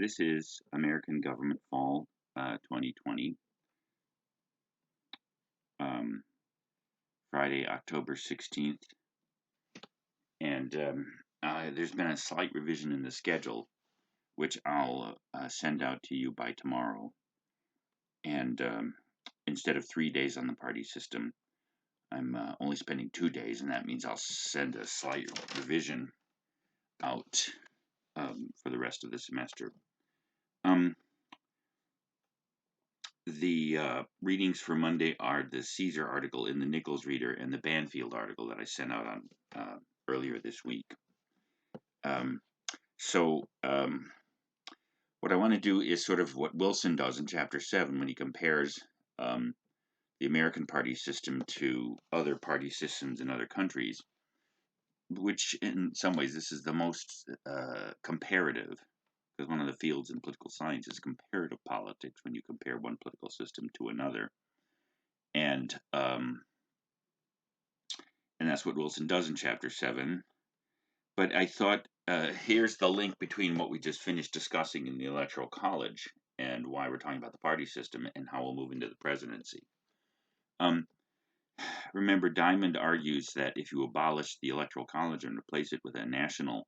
This is American Government Fall 2020, Friday, October 16th. And there's been a slight revision in the schedule, which I'll send out to you by tomorrow. And instead of 3 days on the party system, I'm only spending 2 days, and that means I'll send a slight revision out for the rest of the semester. The readings for Monday are the Caesar article in the Nichols Reader and the Banfield article that I sent out on earlier this week. What I want to do is sort of what Wilson does in Chapter 7 when he compares the American party system to other party systems in other countries, which in some ways this is the most comparative, because one of the fields in political science is comparative politics, when you compare one political system to another. And that's what Wilson does in Chapter 7. But I thought, here's the link between what we just finished discussing in the Electoral College and why we're talking about the party system and how we'll move into the presidency. Remember, Diamond argues that if you abolish the Electoral College and replace it with a national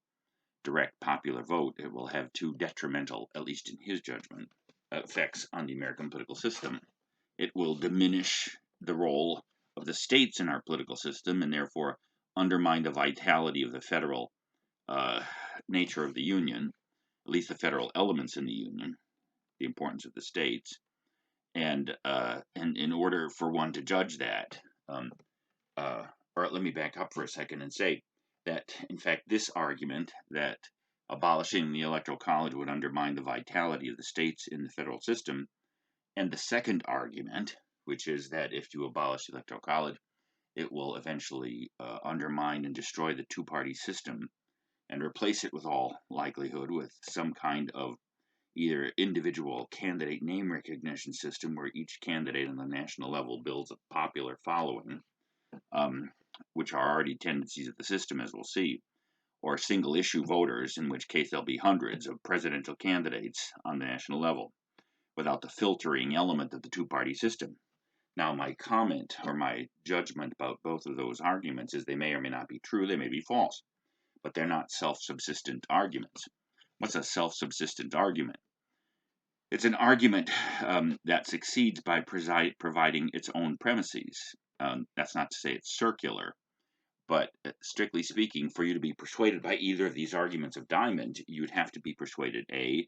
direct popular vote, it will have two detrimental, at least in his judgment, effects on the American political system. It will diminish the role of the states in our political system and therefore undermine the vitality of the federal nature of the Union, at least the federal elements in the Union, the importance of the states. And in order for one to judge that, or let me back up for a second and say that, in fact, this argument that abolishing the Electoral College would undermine the vitality of the states in the federal system, and the second argument, which is that if you abolish the Electoral College, it will eventually undermine and destroy the two-party system and replace it with all likelihood with some kind of either individual candidate name recognition system where each candidate on the national level builds a popular following, which are already tendencies of the system, as we'll see, or single issue voters, in which case there'll be hundreds of presidential candidates on the national level without the filtering element of the two-party system. Now, my comment or my judgment about both of those arguments is they may or may not be true, they may be false, but they're not self-subsistent arguments. What's a self-subsistent argument? It's an argument that succeeds by providing its own premises. That's not to say it's circular, but strictly speaking, for you to be persuaded by either of these arguments of Diamond, you'd have to be persuaded, A,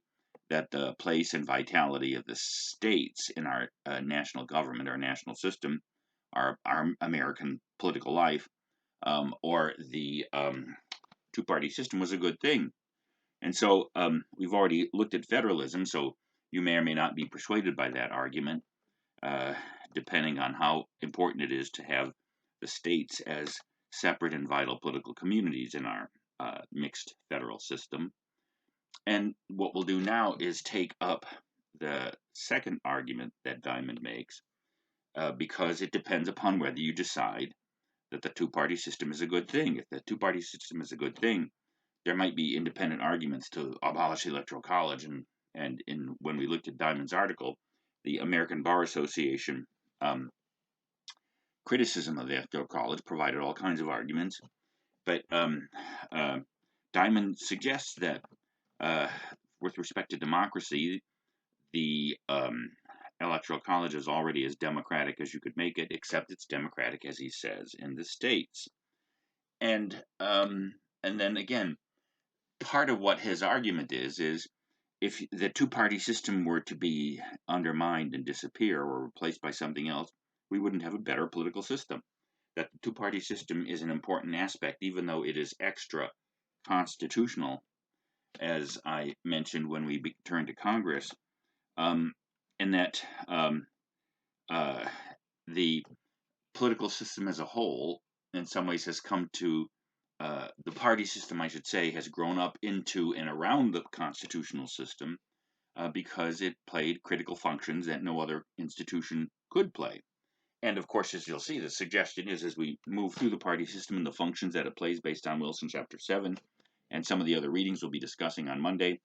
that the place and vitality of the states in our national government or national system, our American political life, or the two-party system was a good thing. And so we've already looked at federalism, so you may or may not be persuaded by that argument, depending on how important it is to have the states as separate and vital political communities in our mixed federal system. And what we'll do now is take up the second argument that Diamond makes, because it depends upon whether you decide that the two-party system is a good thing. If the two-party system is a good thing, there might be independent arguments to abolish the Electoral College. And when we looked at Diamond's article, the American Bar Association criticism of the Electoral College provided all kinds of arguments. But Diamond suggests that with respect to democracy, the Electoral College is already as democratic as you could make it, except it's democratic, as he says, in the states. And then again, part of what his argument is if the two-party system were to be undermined and disappear or replaced by something else, we wouldn't have a better political system. That the two-party system is an important aspect, even though it is extra constitutional, as I mentioned when we returned to Congress, and that the political system as a whole, in some ways, has come to the party system, I should say, has grown up into and around the constitutional system because it played critical functions that no other institution could play. And of course, as you'll see, the suggestion is as we move through the party system and the functions that it plays based on Wilson Chapter 7 and some of the other readings we'll be discussing on Monday,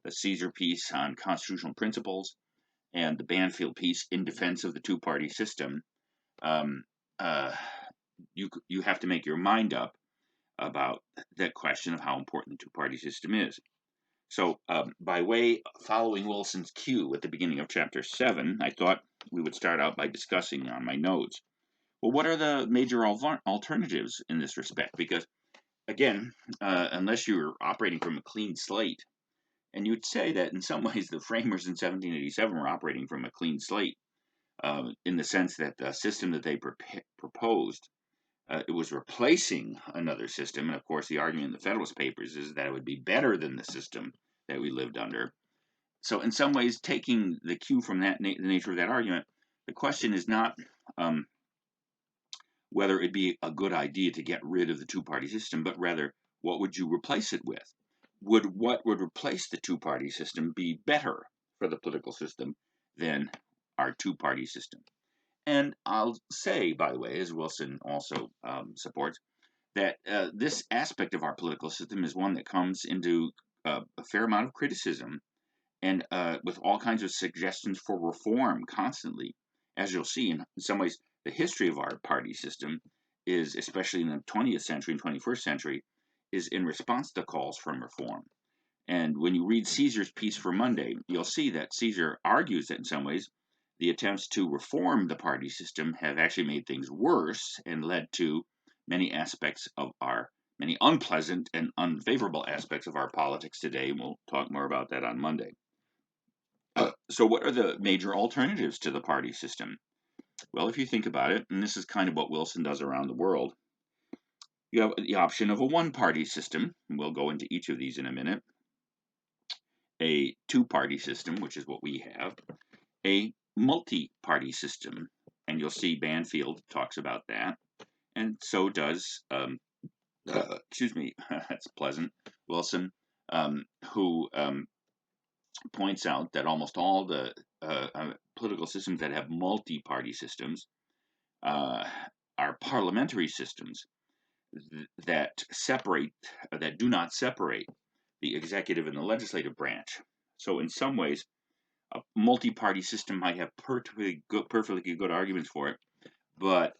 the Caesar piece on constitutional principles, and the Banfield piece in defense of the two-party system, um, uh, you have to make your mind up about that question of how important the two-party system is. So, by way following Wilson's cue at the beginning of chapter 7, I thought we would start out by discussing on my notes, well, what are the major alternatives in this respect? Because, again, unless you're operating from a clean slate, and you'd say that in some ways the framers in 1787 were operating from a clean slate, in the sense that the system that they proposed, it was replacing another system. And of course, the argument in the Federalist Papers is that it would be better than the system that we lived under. So, in some ways, taking the cue from that the nature of that argument, the question is not whether it'd be a good idea to get rid of the two-party system, but rather, what would you replace it with? What would replace the two-party system be better for the political system than our two-party system? And I'll say, by the way, as Wilson also supports, that this aspect of our political system is one that comes into a fair amount of criticism, and with all kinds of suggestions for reform constantly. As you'll see, in some ways, the history of our party system is, especially in the 20th century and 21st century, is in response to calls from reform. And when you read Caesar's piece for Monday, you'll see that Caesar argues that in some ways the attempts to reform the party system have actually made things worse and led to many unpleasant and unfavorable aspects of our politics today. And we'll talk more about that on Monday. So what are the major alternatives to the party system? Well, if you think about it, and this is kind of what Wilson does around the world, you have the option of a one-party system, and we'll go into each of these in a minute, a two-party system, which is what we have, a multi-party system, and you'll see Banfield talks about that, and so does, excuse me, that's pleasant, Wilson, who points out that almost all the political systems that have multi-party systems are parliamentary systems that do not separate the executive and the legislative branch. So in some ways, a multi-party system might have perfectly good arguments for it, but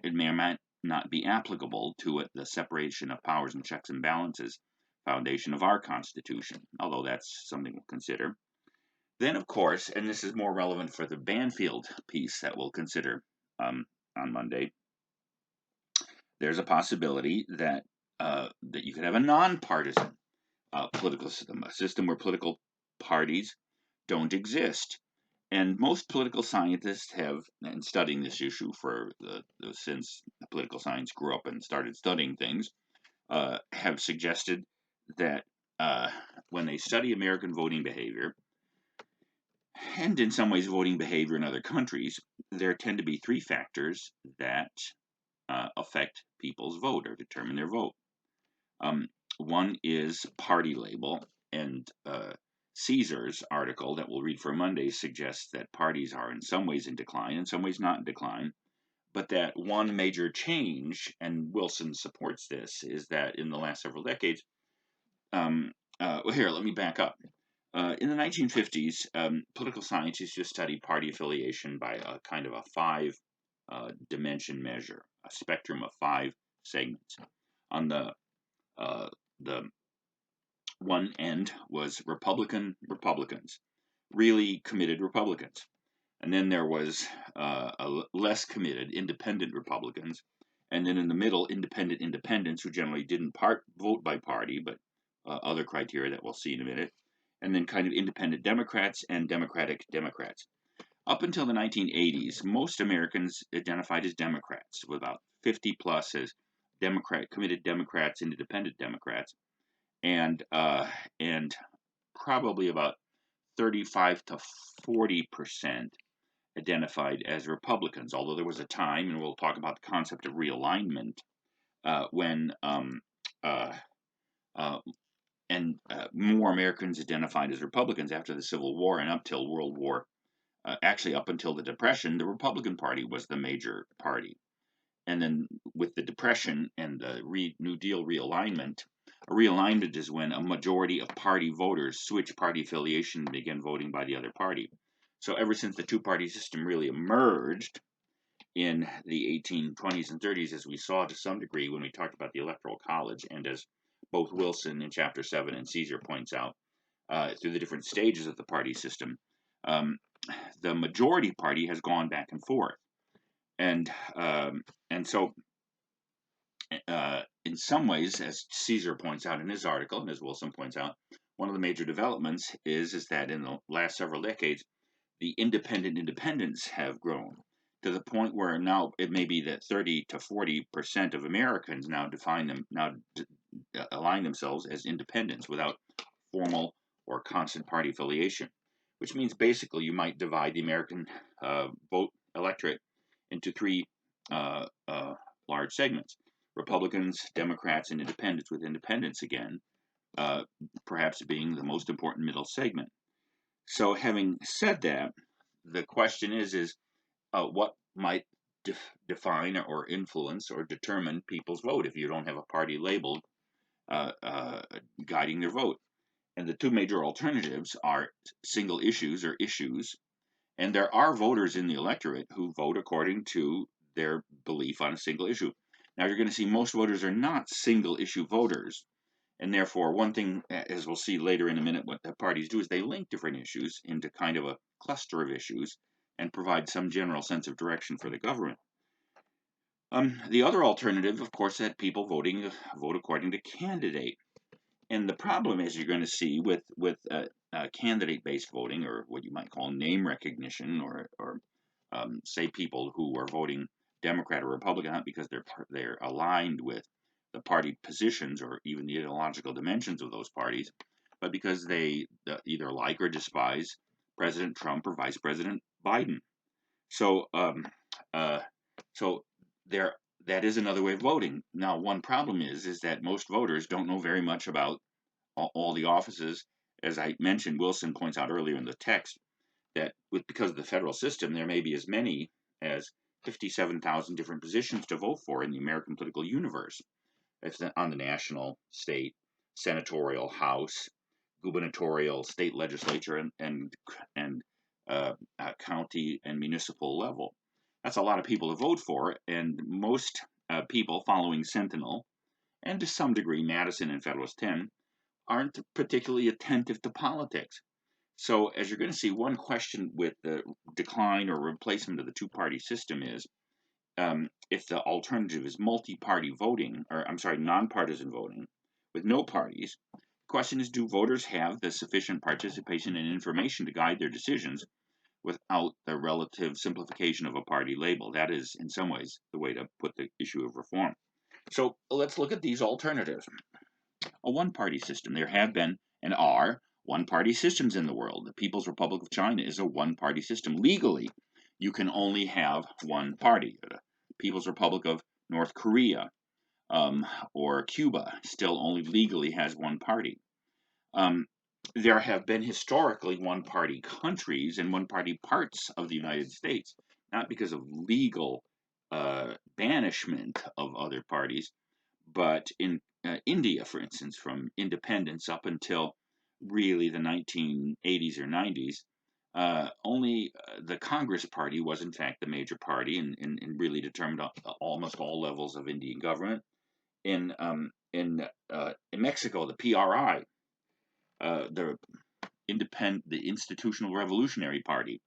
it may or may not be applicable to the separation of powers and checks and balances foundation of our Constitution, although that's something we'll consider. Then, of course, and this is more relevant for the Banfield piece that we'll consider on Monday, there's a possibility that you could have a nonpartisan political system, a system where political parties don't exist. And most political scientists have, in studying this issue since political science grew up and started studying things, have suggested that when they study American voting behavior, and in some ways voting behavior in other countries, there tend to be three factors that affect people's vote or determine their vote. One is party label, and Caesar's article that we'll read for Monday suggests that parties are in some ways in decline, in some ways not in decline, but that one major change, and Wilson supports this, is that in the last several decades, here, let me back up. In the 1950s, political scientists just studied party affiliation by a kind of a five-dimension measure, a spectrum of 5 segments. On the one end was Republicans, really committed Republicans. And then there was less committed independent Republicans. And then in the middle, independent independents who generally didn't vote by party, but other criteria that we'll see in a minute. And then kind of independent Democrats and Democratic Democrats. Up until the 1980s, most Americans identified as Democrats, with about 50 plus as committed Democrats and independent Democrats, and probably about 35 to 40% identified as Republicans. Although there was a time, and we'll talk about the concept of realignment, when more Americans identified as Republicans after the Civil War and up till World War. Actually, up until the Depression, the Republican Party was the major party. And then with the Depression and the New Deal realignment, A realignment is when a majority of party voters switch party affiliation and begin voting by the other party. So ever since the two-party system really emerged in the 1820s and 30s, as we saw to some degree when we talked about the Electoral College, and as both Wilson in Chapter 7 and Caesar points out, through the different stages of the party system, the majority party has gone back and forth. And so in some ways, as Caesar points out in his article, and as Wilson points out, one of the major developments is that in the last several decades, the independents have grown to the point where now it may be that 30 to 40% of Americans now align themselves as independents without formal or constant party affiliation, which means basically you might divide the American vote electorate into three large segments: Republicans, Democrats, and Independents, with Independents again perhaps being the most important middle segment. So having said that, the question is what might define or influence or determine people's vote if you don't have a party labeled guiding their vote? And the two major alternatives are single issues or issues, and there are voters in the electorate who vote according to their belief on a single issue. Now you're going to see most voters are not single issue voters, and therefore one thing, as we'll see later in a minute, what the parties do is they link different issues into kind of a cluster of issues and provide some general sense of direction for the government. The other alternative, of course, that people vote according to candidate. And the problem, as you're going to see with candidate-based voting, or what you might call name recognition, or say people who are voting Democrat or Republican not because they're aligned with the party positions or even the ideological dimensions of those parties, but because they either like or despise President Trump or Vice President Biden. So that is another way of voting. Now, one problem is that most voters don't know very much about all the offices. As I mentioned, Wilson points out earlier in the text that because of the federal system, there may be as many as 57,000 different positions to vote for in the American political universe. It's on the national, state, senatorial, House, gubernatorial, state legislature, and county and municipal level. That's a lot of people to vote for, and most people following Sentinel, and to some degree Madison and Federalist 10, aren't particularly attentive to politics. So as you're going to see, one question with the decline or replacement of the two-party system is if the alternative is multi-party voting, or I'm sorry, nonpartisan voting with no parties. The question is, do voters have the sufficient participation and information to guide their decisions without the relative simplification of a party label? That is, in some ways, the way to put the issue of reform. So let's look at these alternatives. A one-party system. There have been and are one-party systems in the world. The People's Republic of China is a one-party system. Legally, you can only have one party. The People's Republic of North Korea or Cuba still only legally has one party. There have been historically one-party countries and one-party parts of the United States, not because of legal banishment of other parties, but in India, for instance, from independence up until really the 1980s or 90s, only the Congress Party was in fact the major party and really determined almost all levels of Indian government. In Mexico, the PRI, the Institutional Revolutionary Party,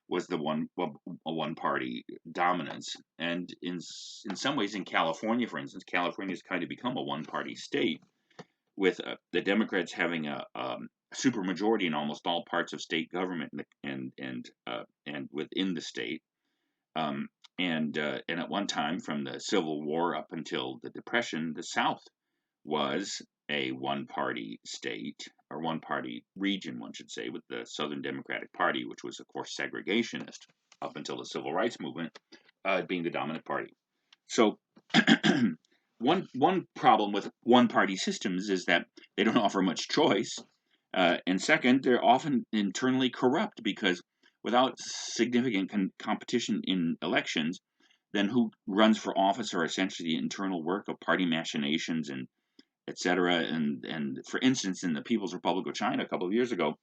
was the one-party dominance. And in some ways, in California, for instance, California has kind of become a one-party state, with the Democrats having a supermajority in almost all parts of state government and within the state. And at one time, from the Civil War up until the Depression, the South was a one-party state, or one-party region, one should say, with the Southern Democratic Party, which was, of course, segregationist up until the Civil Rights Movement, being the dominant party. So one problem with one-party systems is that they don't offer much choice, and second, they're often internally corrupt, because without significant competition in elections, then who runs for office are essentially the internal work of party machinations and etc. And for instance, in the People's Republic of China a couple of years ago,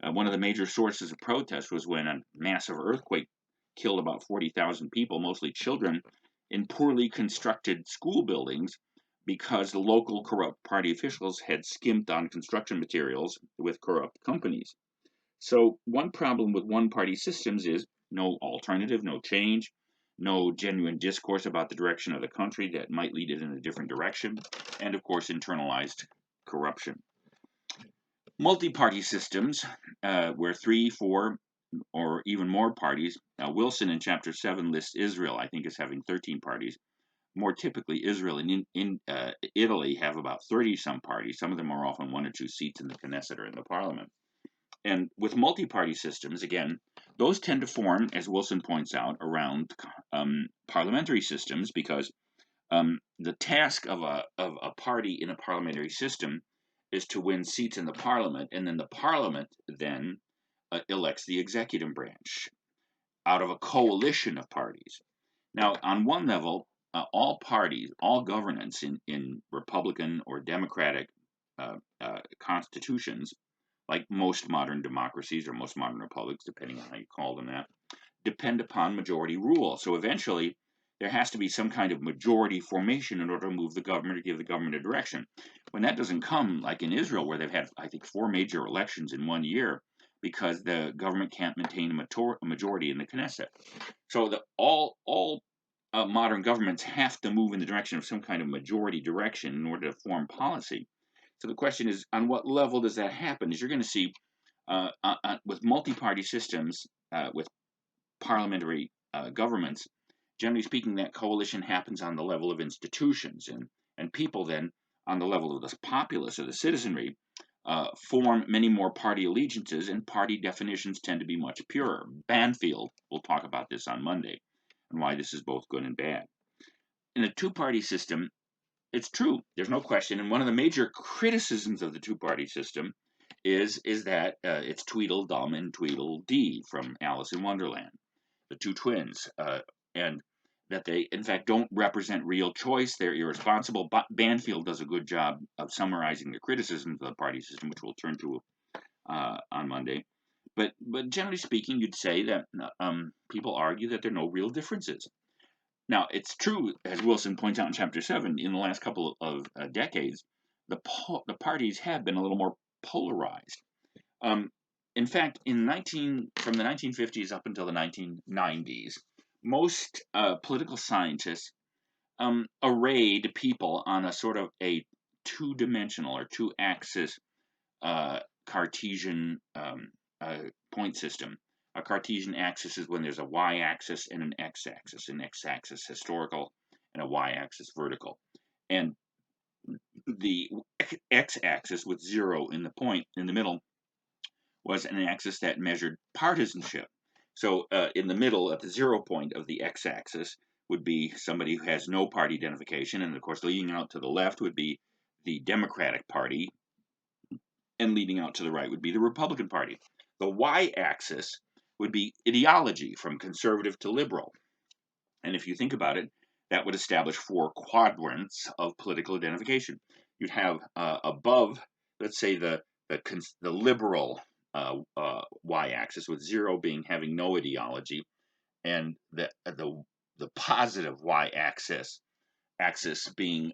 one of the major sources of protest was when a massive earthquake killed about 40,000 people, mostly children, in poorly constructed school buildings because the local corrupt party officials had skimped on construction materials with corrupt companies. So one problem with one-party systems is no alternative, no change, no genuine discourse about the direction of the country that might lead it in a different direction, and of course internalized corruption. Multi-party systems, where 3, 4, or even more parties. Wilson in Chapter 7 lists Israel, I think, as having 13 parties. More typically, Israel and Italy have about 30-some parties. Some of them are often 1 or 2 seats in the Knesset or in the parliament. And with multi-party systems, again, those tend to form, as Wilson points out, around parliamentary systems because the task of a party in a parliamentary system is to win seats in the parliament, and then the parliament then elects the executive branch out of a coalition of parties. Now, on one level, all parties, all governance in Republican or Democratic constitutions, like most modern democracies or most modern republics, depending on how you call them that, depend upon majority rule. So eventually, there has to be some kind of majority formation in order to move the government or give the government a direction. When that doesn't come, like in Israel, where they've had, I think, 4 major elections in 1 year because the government can't maintain a majority in the Knesset. So all modern governments have to move in the direction of some kind of majority direction in order to form policy. So the question is, on what level does that happen? Is you're going to see with multi-party systems, with parliamentary governments, generally speaking, that coalition happens on the level of institutions, and people then, on the level of the populace or the citizenry, form many more party allegiances, and party definitions tend to be much purer. Banfield will talk about this on Monday, and why this is both good and bad. In a two-party system, it's true. There's no question. And one of the major criticisms of the two-party system is that it's Tweedledum and Tweedledee from Alice in Wonderland, the two twins, and that they, in fact, don't represent real choice. They're irresponsible. But Banfield does a good job of summarizing the criticisms of the party system, which we'll turn to on Monday. But generally speaking, you'd say that people argue that there are no real differences. Now, it's true, as Wilson points out in Chapter 7, in the last couple of decades, the parties have been a little more polarized. In fact, from the 1950s up until the 1990s, most political scientists arrayed people on a sort of a two-dimensional or two-axis Cartesian point system. A Cartesian axis is when there's a y-axis and an x-axis. An x-axis historical and a y-axis vertical. And the x-axis with 0 in the point in the middle was an axis that measured partisanship. So in the middle, at the 0 point of the x-axis, would be somebody who has no party identification. And of course, leading out to the left would be the Democratic Party. And leading out to the right would be the Republican Party. The y-axis would be ideology, from conservative to liberal. And if you think about it, that would establish 4 quadrants of political identification. You'd have above, let's say, the liberal y-axis, with 0 being having no ideology, and the positive y-axis being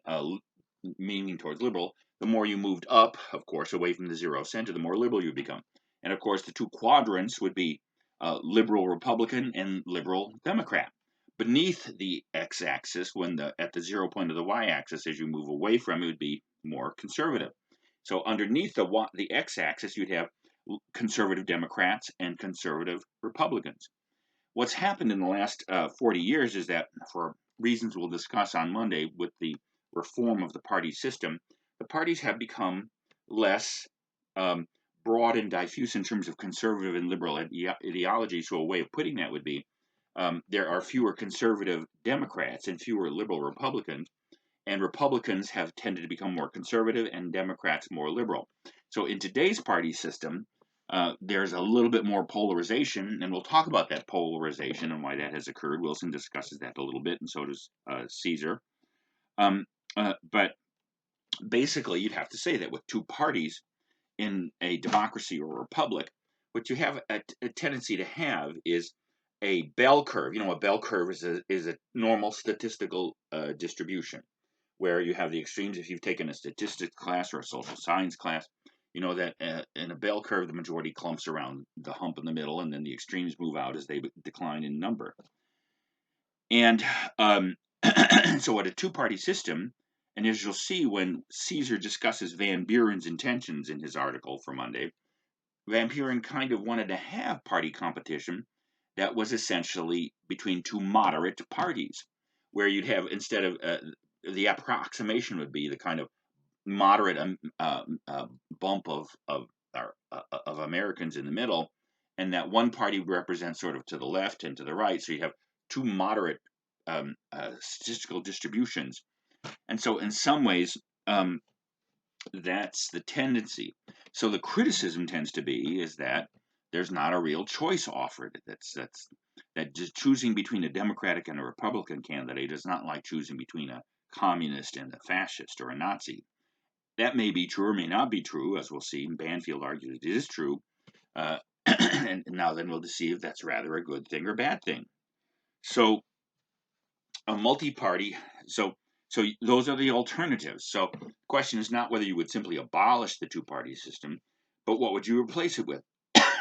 meaning towards liberal. The more you moved up, of course, away from the 0 center, the more liberal you become. And of course, the 2 quadrants would be liberal Republican and liberal Democrat. Beneath the x-axis, at the 0 point of the y-axis, as you move away from it, would be more conservative. So underneath the x-axis, you'd have conservative Democrats and conservative Republicans. What's happened in the last 40 years is that, for reasons we'll discuss on Monday with the reform of the party system, the parties have become less broad and diffuse in terms of conservative and liberal ideology. So a way of putting that would be there are fewer conservative Democrats and fewer liberal Republicans, and Republicans have tended to become more conservative and Democrats more liberal. So in today's party system, there's a little bit more polarization, and we'll talk about that polarization and why that has occurred. Wilson discusses that a little bit, and so does Caesar. But basically, you'd have to say that with two parties in a democracy or a republic, what you have a tendency to have is a bell curve. You know, a bell curve is a normal statistical distribution where you have the extremes. If you've taken a statistics class or a social science class, you know that in a bell curve, the majority clumps around the hump in the middle, and then the extremes move out as they decline in number. And so, what a two-party system, and as you'll see when Caesar discusses Van Buren's intentions in his article for Monday, Van Buren kind of wanted to have party competition that was essentially between two moderate parties, where you'd have instead of the approximation would be the kind of moderate bump of Americans in the middle, and that one party would represent sort of to the left and to the right. So you have two moderate statistical distributions, and so in some ways, that's the tendency. So the criticism tends to be is that there's not a real choice offered. That just choosing between a Democratic and a Republican candidate is not like choosing between a communist and a fascist or a Nazi. That may be true or may not be true, as we'll see. Banfield argues it is true, and now then we'll see if that's rather a good thing or bad thing. So a multi-party. So those are the alternatives. So the question is not whether you would simply abolish the two-party system, but what would you replace it with?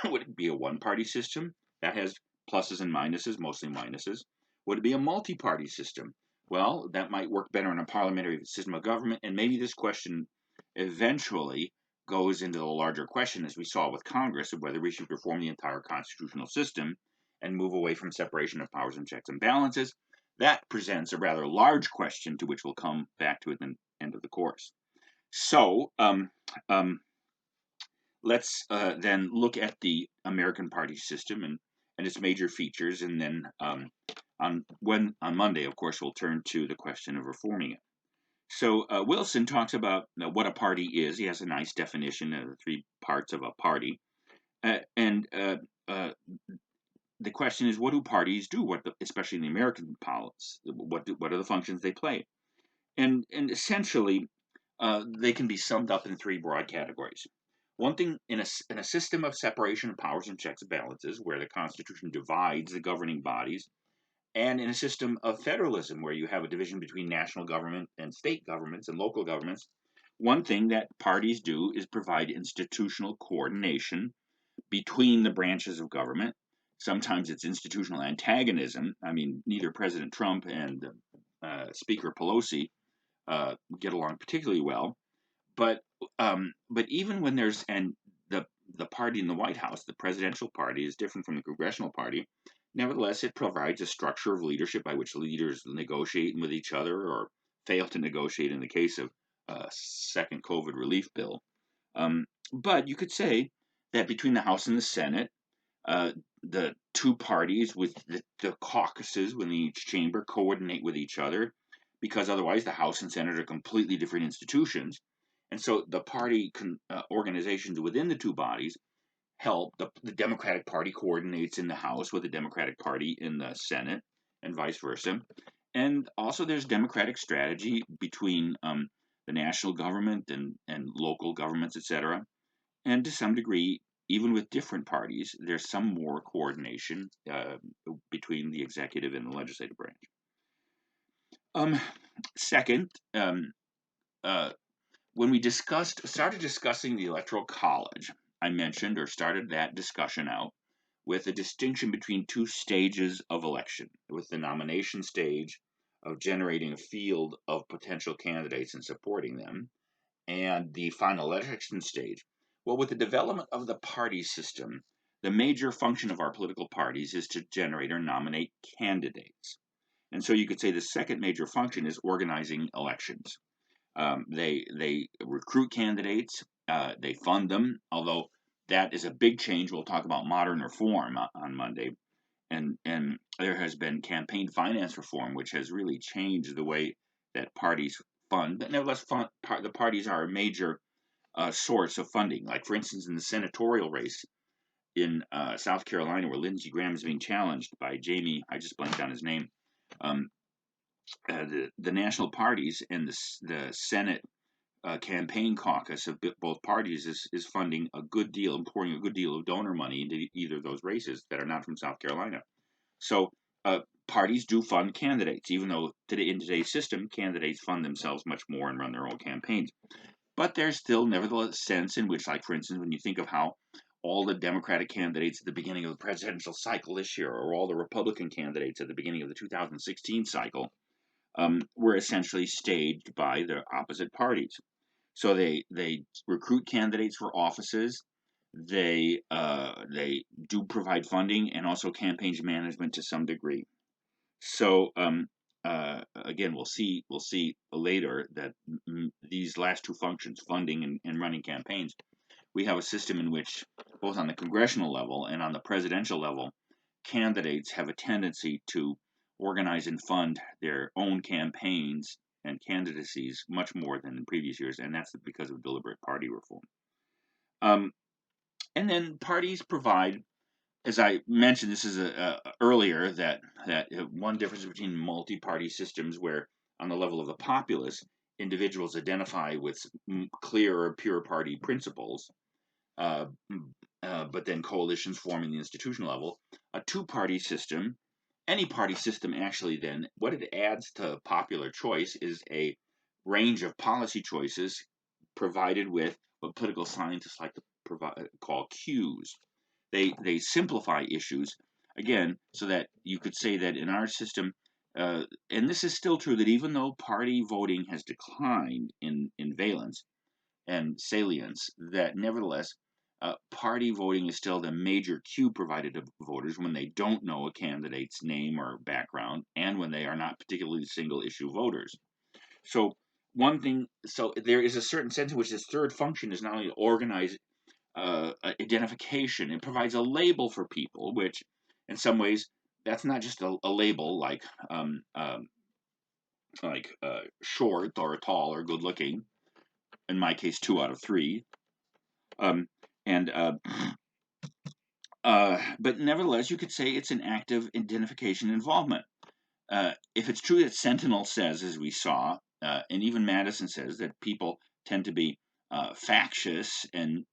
Would it be a one-party system that has pluses and minuses, mostly minuses? Would it be a multi-party system? Well, that might work better in a parliamentary system of government, and maybe this question eventually goes into the larger question, as we saw with Congress, of whether we should reform the entire constitutional system and move away from separation of powers and checks and balances. That presents a rather large question to which we'll come back to at the end of the course. So let's then look at the American party system and its major features, and then on Monday, of course, we'll turn to the question of reforming it. So Wilson talks about what a party is. He has a nice definition of the three parts of a party, and the question is, what do parties do? Especially in the American politics, what are the functions they play? And essentially, they can be summed up in three broad categories. One thing, in a system of separation of powers and checks and balances, where the Constitution divides the governing bodies, and in a system of federalism, where you have a division between national government and state governments and local governments, one thing that parties do is provide institutional coordination between the branches of government. Sometimes it's institutional antagonism. I mean, neither President Trump and Speaker Pelosi get along particularly well. But even when there's the party in the White House, the presidential party, is different from the congressional party. Nevertheless, it provides a structure of leadership by which leaders negotiate with each other or fail to negotiate in the case of a second COVID relief bill. But you could say that between the House and the Senate, the two parties with the caucuses within each chamber coordinate with each other, because otherwise the House and Senate are completely different institutions. And so the party organizations within the two bodies help. The Democratic Party coordinates in the House with the Democratic Party in the Senate, and vice versa. And also, there's democratic strategy between the national government and local governments, etc. And to some degree, even with different parties, there's some more coordination between the executive and the legislative branch. Second, when we started discussing the Electoral College, I mentioned or started that discussion out with a distinction between two stages of election, with the nomination stage of generating a field of potential candidates and supporting them, and the final election stage. Well, with the development of the party system, the major function of our political parties is to generate or nominate candidates. And so you could say the second major function is organizing elections. They recruit candidates, they fund them, although that is a big change. We'll talk about modern reform on Monday. And there has been campaign finance reform, which has really changed the way that parties fund. But nevertheless, the parties are a major source of funding. Like, for instance, in the senatorial race in South Carolina, where Lindsey Graham is being challenged by Jamie, I just blanked on his name, the national parties and the Senate campaign caucus of both parties is funding a good deal and pouring a good deal of donor money into either of those races that are not from South Carolina. So parties do fund candidates, even though in today's system, candidates fund themselves much more and run their own campaigns. But there's still, nevertheless, a sense in which, like, for instance, when you think of how all the Democratic candidates at the beginning of the presidential cycle this year, or all the Republican candidates at the beginning of the 2016 cycle, were essentially staged by the opposite parties. So they recruit candidates for offices. They do provide funding and also campaign management to some degree. So again, we'll see later that these last two functions, funding and running campaigns, we have a system in which both on the congressional level and on the presidential level, candidates have a tendency to organize and fund their own campaigns and candidacies much more than in previous years, and that's because of deliberate party reform. And then parties provide, as I mentioned, this is earlier, that one difference between multi-party systems, where on the level of the populace, individuals identify with clear or pure party principles, but then coalitions forming the institutional level. A two-party system, any party system actually, then what it adds to popular choice is a range of policy choices provided with what political scientists like to call cues. They simplify issues, again, so that you could say that in our system, and this is still true, that even though party voting has declined in valence and salience, that nevertheless, party voting is still the major cue provided to voters when they don't know a candidate's name or background, and when they are not particularly single issue voters. So so there is a certain sense in which this third function is not only to organize identification. It provides a label for people, which, in some ways, that's not just a label like short or tall or good looking. In my case, 2 out of 3. And but nevertheless, you could say it's an active identification involvement. If it's true that Sentinel says, as we saw, and even Madison says, that people tend to be factious and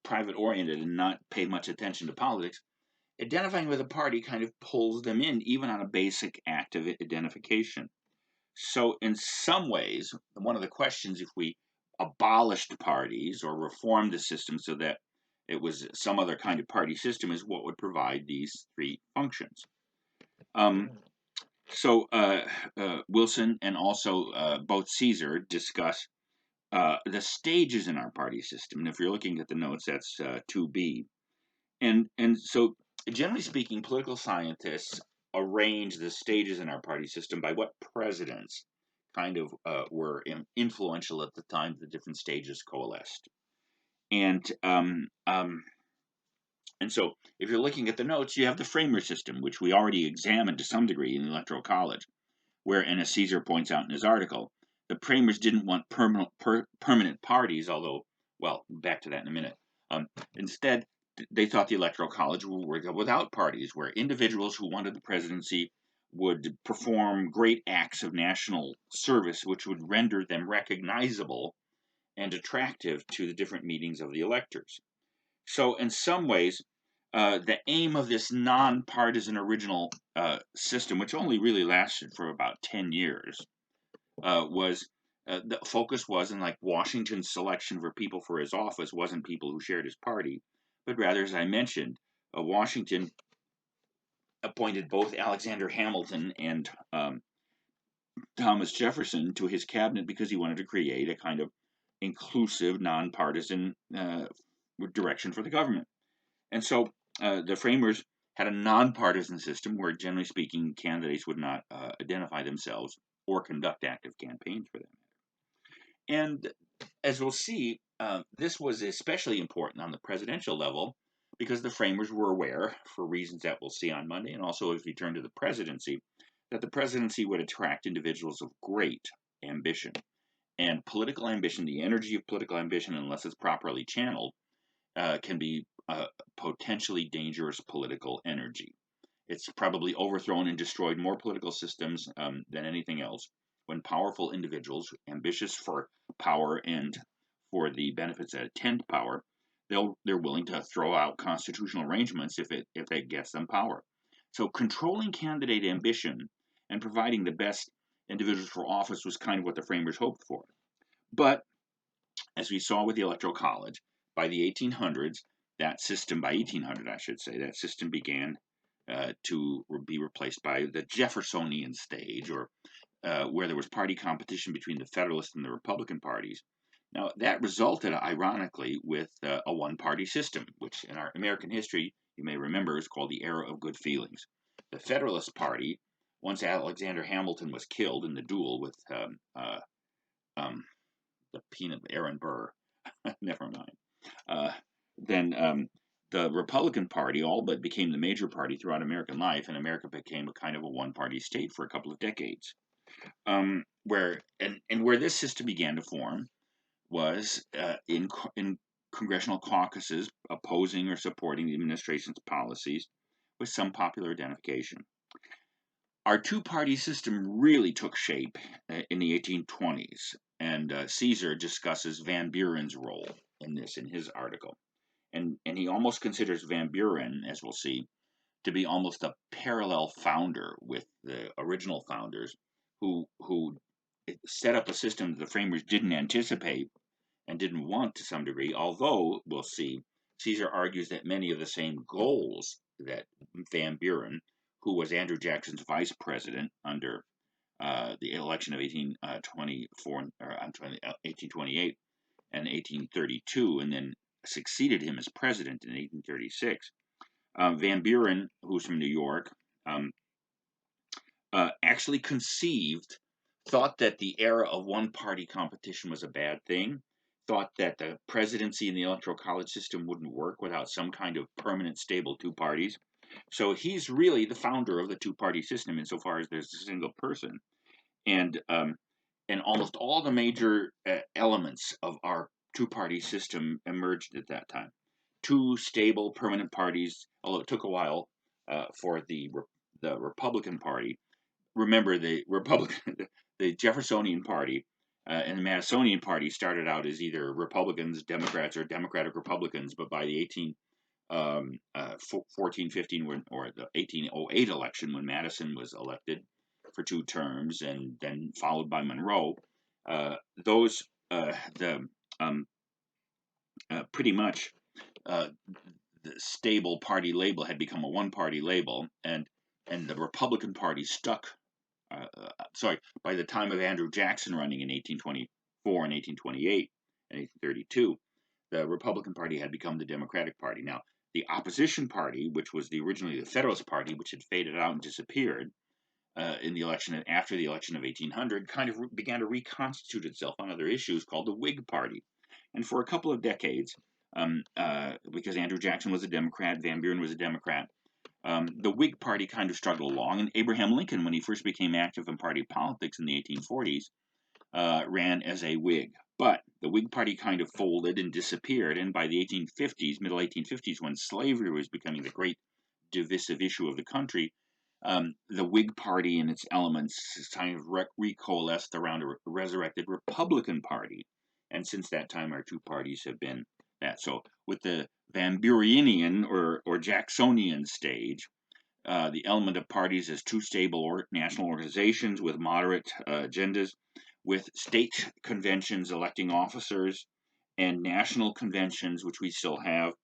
private oriented and not pay much attention to politics, identifying with a party kind of pulls them in, even on a basic act of identification. So in some ways, one of the questions, if we abolished parties or reformed the system so that it was some other kind of party system, is what would provide these three functions. So Wilson and also both Caesar discuss the stages in our party system. And if you're looking at the notes, that's 2B. And so, generally speaking, political scientists arrange the stages in our party system by what presidents kind of were influential at the time the different stages coalesced. And so, if you're looking at the notes, you have the Framer system, which we already examined to some degree in the Electoral College, where, and as Caesar points out in his article, the Framers didn't want permanent parties, although, well, back to that in a minute. Instead, they thought the Electoral College would work without parties, where individuals who wanted the presidency would perform great acts of national service, which would render them recognizable and attractive to the different meetings of the electors. So, in some ways, the aim of this nonpartisan original system, which only really lasted for about 10 years, was the focus wasn't like Washington's selection for people for his office wasn't people who shared his party, but rather, as I mentioned, Washington appointed both Alexander Hamilton and Thomas Jefferson to his cabinet because he wanted to create a kind of inclusive, nonpartisan direction for the government. And so the framers had a nonpartisan system where, generally speaking, candidates would not identify themselves or conduct active campaigns for them. And as we'll see, this was especially important on the presidential level because the framers were aware, for reasons that we'll see on Monday, and also as we turn to the presidency, that the presidency would attract individuals of great ambition. And political ambition, the energy of political ambition, unless it's properly channeled, can be potentially dangerous political energy. It's probably overthrown and destroyed more political systems than anything else, when powerful individuals, ambitious for power and for the benefits that attend power, they're willing to throw out constitutional arrangements if it gets them power. So controlling candidate ambition and providing the best individuals for office was kind of what the framers hoped for. But as we saw with the Electoral College, by the 1800s, that system, by 1800 I should say, that system began to be replaced by the Jeffersonian stage, or where there was party competition between the Federalist and the Republican parties. Now, that resulted, ironically, with a one-party system, which in our American history, you may remember, is called the Era of Good Feelings. The Federalist Party, once Alexander Hamilton was killed in the duel with the peanut Aaron Burr, never mind. Then the Republican Party all but became the major party throughout American life, and America became a kind of a one-party state for a couple of decades. Where this system began to form was in congressional caucuses opposing or supporting the administration's policies with some popular identification. Our two-party system really took shape in the 1820s, and Caesar discusses Van Buren's role in this in his article. And he almost considers Van Buren, as we'll see, to be almost a parallel founder with the original founders who set up a system that the framers didn't anticipate and didn't want to some degree, although, we'll see, Caesar argues that many of the same goals that Van Buren, who was Andrew Jackson's vice president under the election of 1828 and 1832, and then succeeded him as president in 1836. Van Buren, who's from New York, actually thought that the era of one-party competition was a bad thing, thought that the presidency in the Electoral College system wouldn't work without some kind of permanent, stable two parties. So he's really the founder of the two-party system insofar as there's a single person. And almost all the major elements of our two-party system emerged at that time. Two stable, permanent parties, although it took a while for the Republican Party. Remember, the Jeffersonian Party and the Madisonian Party started out as either Republicans, Democrats, or Democratic Republicans, but by the 1814-15 or the 1808 election, when Madison was elected for 2 terms and then followed by Monroe, pretty much the stable party label had become a one-party label, and the Republican Party stuck. By the time of Andrew Jackson running in 1824 and 1828 and 1832, the Republican Party had become the Democratic Party. Now, the opposition party, which was originally the Federalist Party, which had faded out and disappeared in the election after the election of 1800, kind of began to reconstitute itself on other issues, called the Whig Party. And for a couple of decades, because Andrew Jackson was a Democrat, Van Buren was a Democrat, the Whig Party kind of struggled along, and Abraham Lincoln, when he first became active in party politics in the 1840s, ran as a Whig. But the Whig Party kind of folded and disappeared, and by the 1850s, middle 1850s, when slavery was becoming the great divisive issue of the country, the Whig Party and its elements kind of recoalesced around a resurrected Republican Party. And since that time, our two parties have been that. So with the Van Burenian or Jacksonian stage, the element of parties as two stable national organizations with moderate agendas, with state conventions electing officers, and national conventions, which we still have,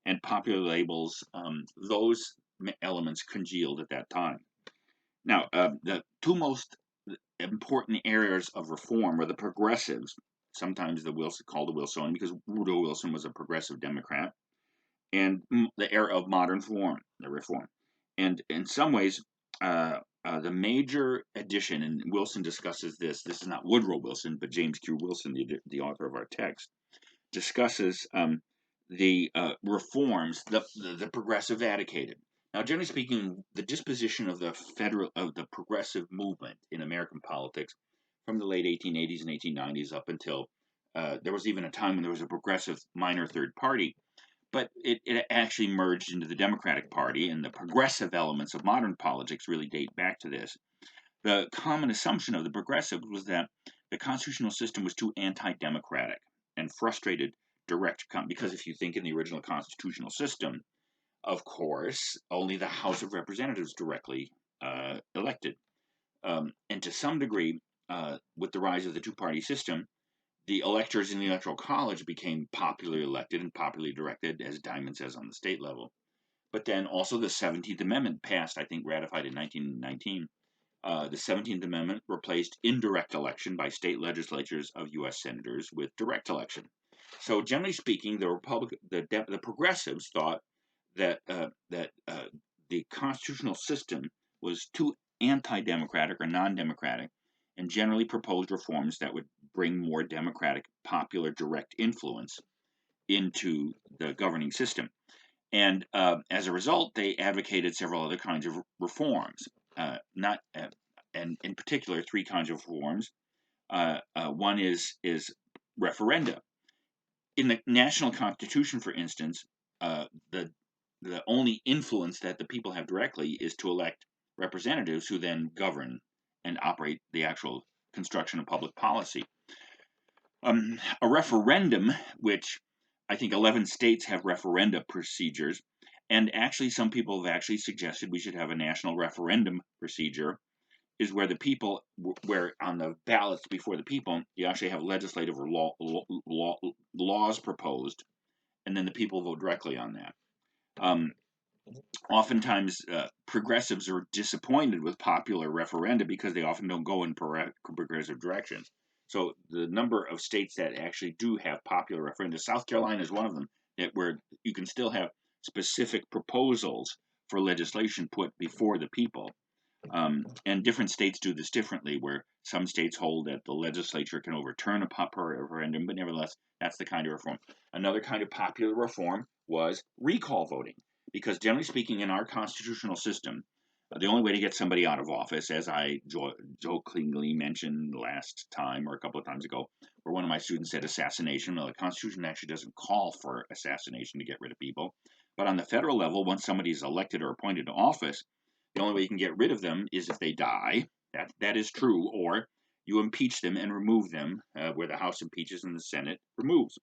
and popular labels, those elements congealed at that time. Now, the two most important areas of reform were the progressives, sometimes called the Wilsonian, because Woodrow Wilson was a progressive Democrat, and the era of modern reform. And in some ways, the major addition, and Wilson discusses this is not Woodrow Wilson, but James Q. Wilson, the author of our text, discusses the reforms the progressive advocated. Now, generally speaking, the disposition of the progressive movement in American politics from the late 1880s and 1890s up until there was even a time when there was a progressive minor third party, but it actually merged into the Democratic Party, and the progressive elements of modern politics really date back to this. The common assumption of the progressives was that the constitutional system was too anti-democratic and frustrated because if you think in the original constitutional system, of course, only the House of Representatives directly elected. And to some degree, with the rise of the two-party system, the electors in the Electoral College became popularly elected and popularly directed, as Diamond says, on the state level. But then also the 17th Amendment passed, I think, ratified in 1919. The 17th Amendment replaced indirect election by state legislatures of U.S. senators with direct election. So, generally speaking, the progressives thought that the constitutional system was too anti-democratic or non-democratic, and generally proposed reforms that would bring more democratic, popular, direct influence into the governing system. And as a result, they advocated several other kinds of reforms, not and in particular three kinds of reforms. One is referenda. In the national constitution, for instance, the only influence that the people have directly is to elect representatives who then govern and operate the actual construction of public policy. A referendum, which I think 11 states have referenda procedures, and actually some people have actually suggested we should have a national referendum procedure, is where the people, where on the ballots before the people, you actually have legislative or laws proposed, and then the people vote directly on that. Oftentimes, progressives are disappointed with popular referenda because they often don't go in progressive directions. So the number of states that actually do have popular referenda, South Carolina is one of them, where you can still have specific proposals for legislation put before the people. And different states do this differently, where some states hold that the legislature can overturn a popular referendum, but nevertheless, that's the kind of reform. Another kind of popular reform was recall voting, because generally speaking, in our constitutional system, the only way to get somebody out of office, as I jokingly mentioned last time or a couple of times ago, where one of my students said assassination. Well, the Constitution actually doesn't call for assassination to get rid of people. But on the federal level, once somebody is elected or appointed to office, the only way you can get rid of them is if they die. That is true. Or you impeach them and remove them, where the House impeaches and the Senate removes.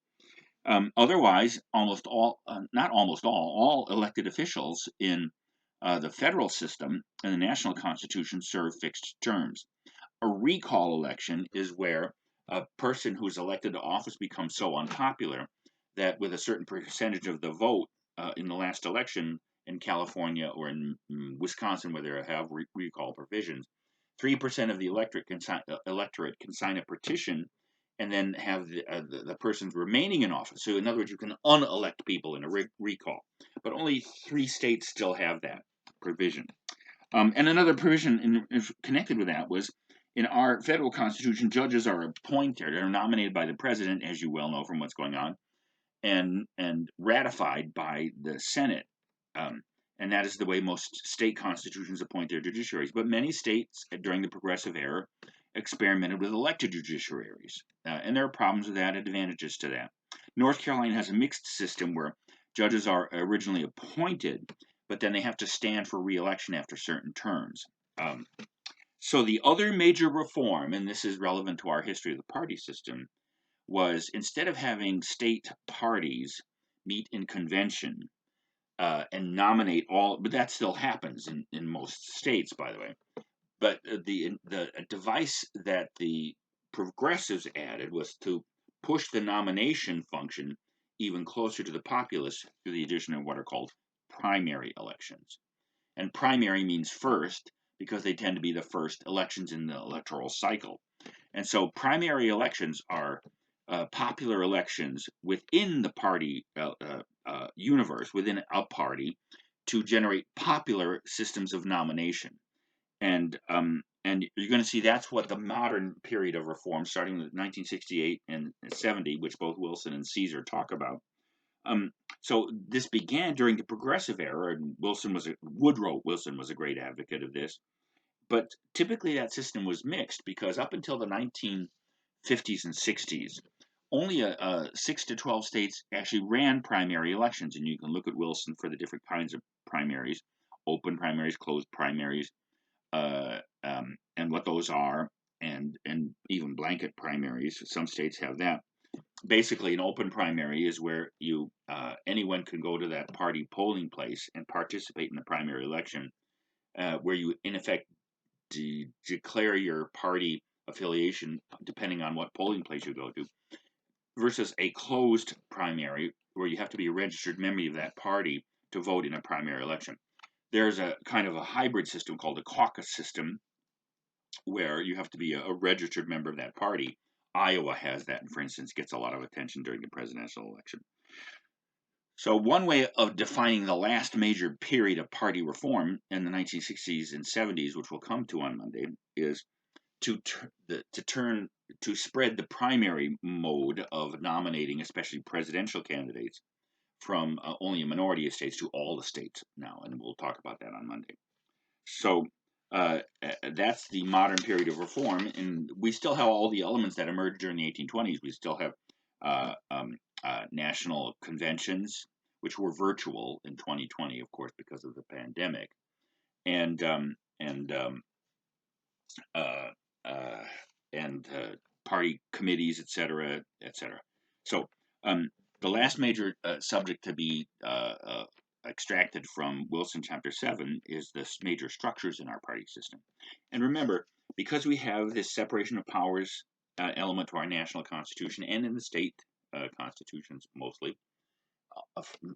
Otherwise, not almost all elected officials in the federal system and the national constitution serve fixed terms. A recall election is where a person who's elected to office becomes so unpopular that with a certain percentage of the vote in the last election in California or in Wisconsin, where they have recall provisions, 3% of the electorate can sign a petition and then have the persons remaining in office. So, in other words, you can unelect people in a recall, but only 3 states still have that provision. And another provision connected with that was in our federal constitution, judges are appointed or nominated by the president, as you well know from what's going on, and ratified by the Senate. And that is the way most state constitutions appoint their judiciaries. But many states during the progressive era experimented with elected judiciaries. And there are problems with that, advantages to that. North Carolina has a mixed system where judges are originally appointed, but then they have to stand for re-election after certain terms. So the other major reform, and this is relevant to our history of the party system, was instead of having state parties meet in convention and nominate all, but that still happens in most states, by the way. But the device that the progressives added was to push the nomination function even closer to the populace through the addition of what are called primary elections. And primary means first because they tend to be the first elections in the electoral cycle. And so primary elections are popular elections within the party universe, within a party, to generate popular systems of nomination. And you're going to see that's what the modern period of reform, starting with 1968 and 70, which both Wilson and Caesar talk about. So this began during the progressive era, and Woodrow Wilson was a great advocate of this. But typically that system was mixed because up until the 1950s and 60s, only 6 to 12 states actually ran primary elections. And you can look at Wilson for the different kinds of primaries, open primaries, closed primaries. and what those are, and even blanket primaries. Some states have that. Basically, an open primary is where you anyone can go to that party polling place and participate in the primary election, where you in effect declare your party affiliation depending on what polling place you go to, versus a closed primary where you have to be a registered member of that party to vote in a primary election. There's a kind of a hybrid system called a caucus system where you have to be a registered member of that party. Iowa has that, and for instance, gets a lot of attention during the presidential election. So one way of defining the last major period of party reform in the 1960s and 70s, which we'll come to on Monday, is to spread the primary mode of nominating, especially presidential candidates, from only a minority of states to all the states now, and we'll talk about that on Monday. So that's the modern period of reform, and we still have all the elements that emerged during the 1820s. We still have national conventions, which were virtual in 2020, of course, because of the pandemic, and uh, uh, party committees, etc., etc. So the last major subject to be extracted from Wilson Chapter 7 is the major structures in our party system. And remember, because we have this separation of powers element to our national constitution and in the state constitutions mostly,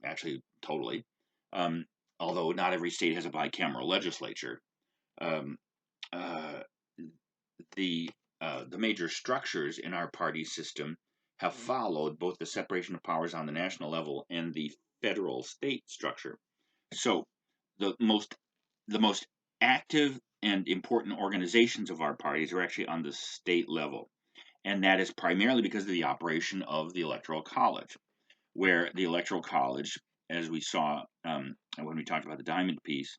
actually totally, um, although not every state has a bicameral legislature, um, uh, the major structures in our party system have followed both the separation of powers on the national level and the federal state structure. So the most active and important organizations of our parties are actually on the state level, and that is primarily because of the operation of the Electoral College, where the Electoral College, as we saw when we talked about the diamond piece,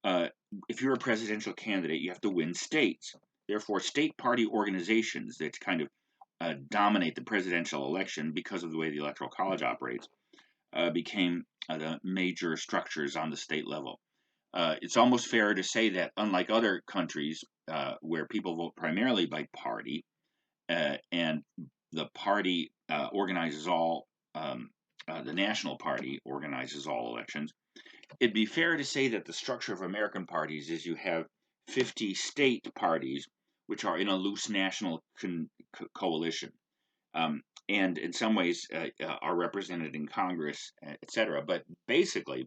uh, if you're a presidential candidate, you have to win states. Therefore, state party organizations that kind of dominate the presidential election because of the way the Electoral College operates became the major structures on the state level. It's almost fair to say that, unlike other countries where people vote primarily by party, and the party organizes all, the national party organizes all elections, it'd be fair to say that the structure of American parties is you have 50 state parties, which are in a loose national coalition, and in some ways are represented in Congress, etc. But basically,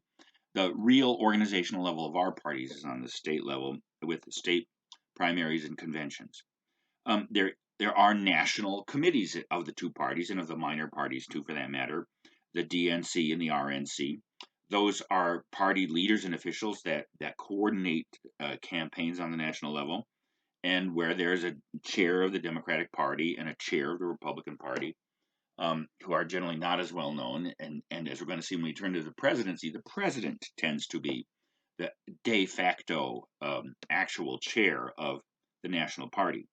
the real organizational level of our parties is on the state level with the state primaries and conventions. There are national committees of the two parties and of the minor parties too, for that matter, the DNC and the RNC. Those are party leaders and officials that coordinate campaigns on the national level, and where there's a chair of the Democratic Party and a chair of the Republican Party, who are generally not as well known. And as we're going to see when we turn to the presidency, the president tends to be the de facto actual chair of the national party.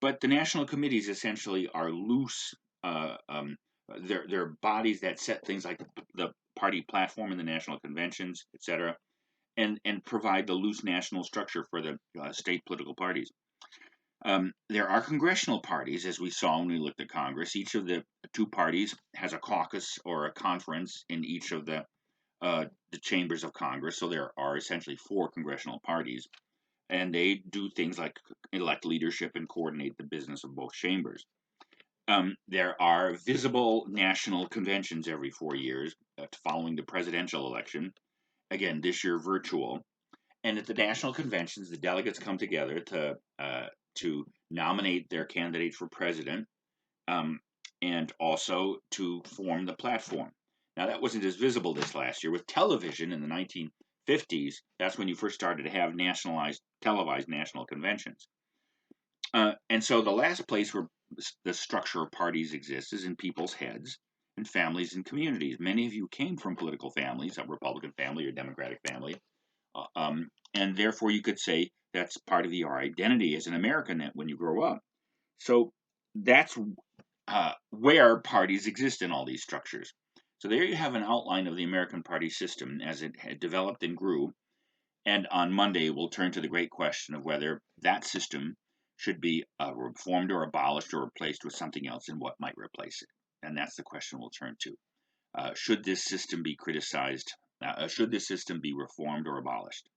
But the national committees essentially are loose. They're bodies that set things like the party platform in the national conventions, etc., and provide the loose national structure for the state political parties. There are congressional parties, as we saw when we looked at Congress. Each of the two parties has a caucus or a conference in each of the chambers of Congress. So there are essentially four congressional parties, and they do things like elect leadership and coordinate the business of both chambers. There are visible national conventions every 4 years following the presidential election. Again, this year virtual. And at the national conventions, the delegates come together to nominate their candidate for president, and also to form the platform. Now, that wasn't as visible this last year. With television in the 1950s, that's when you first started to have televised national conventions. And so the last place where the structure of parties exists is in people's heads and families and communities. Many of you came from political families, a Republican family or Democratic family, and therefore you could say that's part of your identity as an American when you grow up. So that's where parties exist in all these structures. So there you have an outline of the American party system as it had developed and grew. And on Monday, we'll turn to the great question of whether that system should be reformed or abolished or replaced with something else, and what might replace it. And that's the question we'll turn to. Should this system be criticized? Should this system be reformed or abolished?